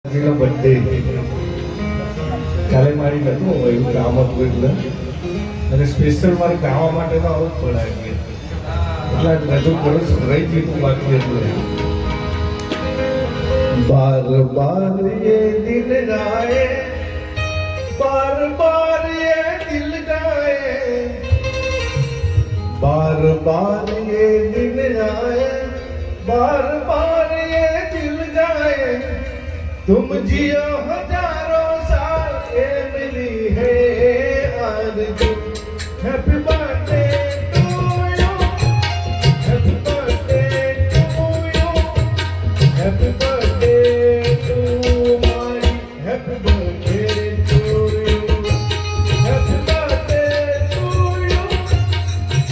birthday કાલે મારી નતું એવું કામ હતું એટલે અને સ્પેશિયલ મારે ગાવા માટે તો આવું જ પડાય એટલે રજૂ કરું છું રહી ગયું બાકી એટલે બાર બાર ये दिन गाए बार बार ये दिल गाए बार बार ये दिन आए बार बार ये दिल गाए तुम जियो हजारों साल ये मिली है आरज़ू happy birthday to you happy birthday to you happy birthday to my happy birthday to you happy birthday to you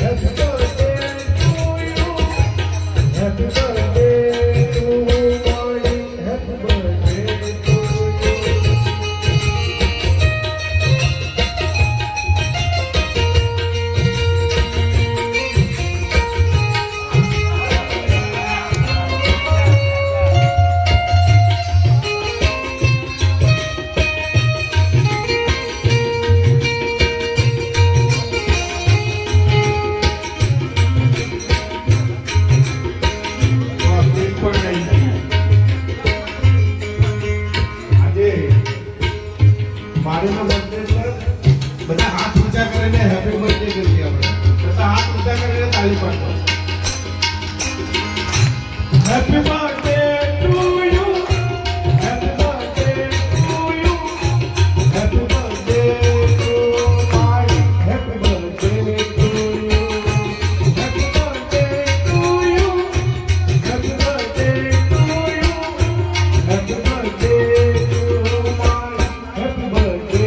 happy birthday to you happy birthday to my happy birthday મારેનો બર્થડે પર બધા હાથ ઊંચા કરીને happy birthday કરીએ આપણે બધા હાથ ઊંચા કરીને તાળી પાડો happy birthday to you happy birthday to you happy birthday to my happy birthday to you happy birthday to you happy birthday to you happy birthday to my happy birthday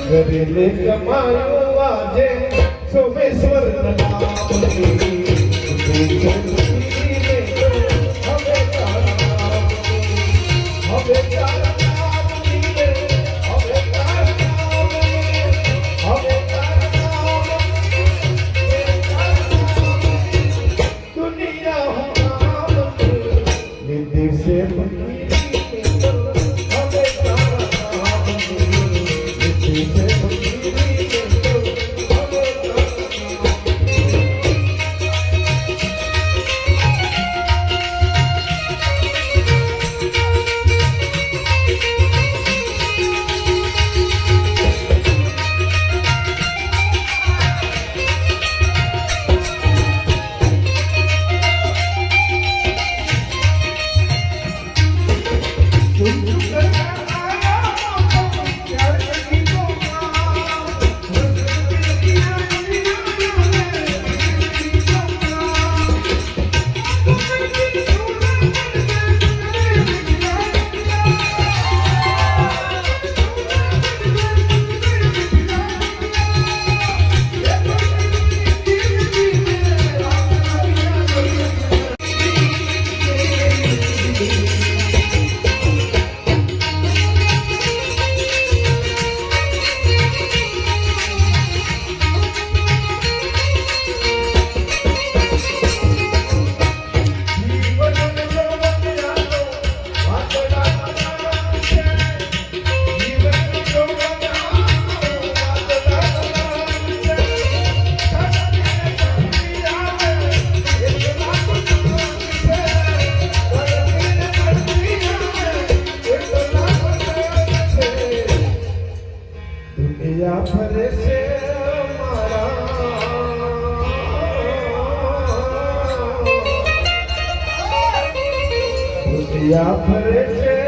ગરીલે કમાયો આજે સોમેશ્વર ફરે છે મારા ફરે છે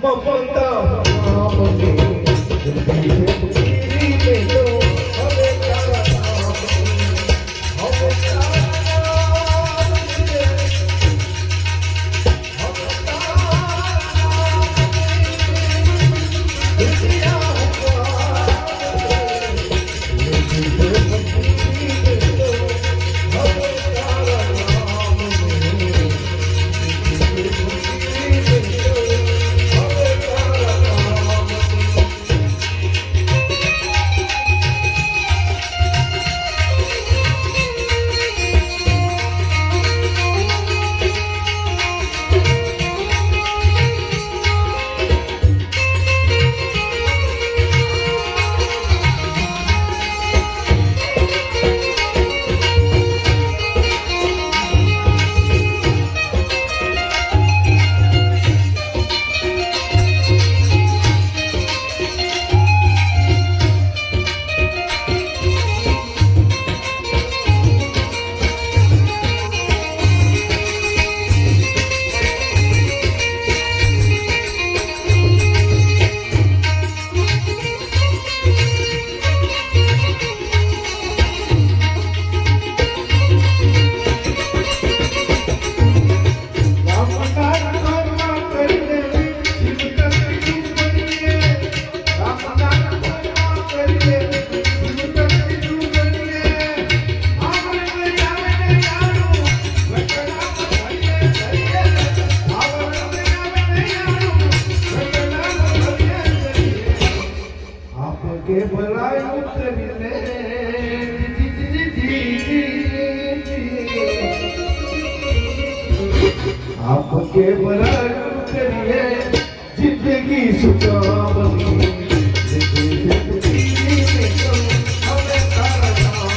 મમતા આપને જલ્દી છે પૂરી લેજો હવે તારા નામ હવે તારા નામ કે ભલાયું કરીને આપકે ભલાયું કરીએ જિંદગી સુખાવની હવે તારા નામ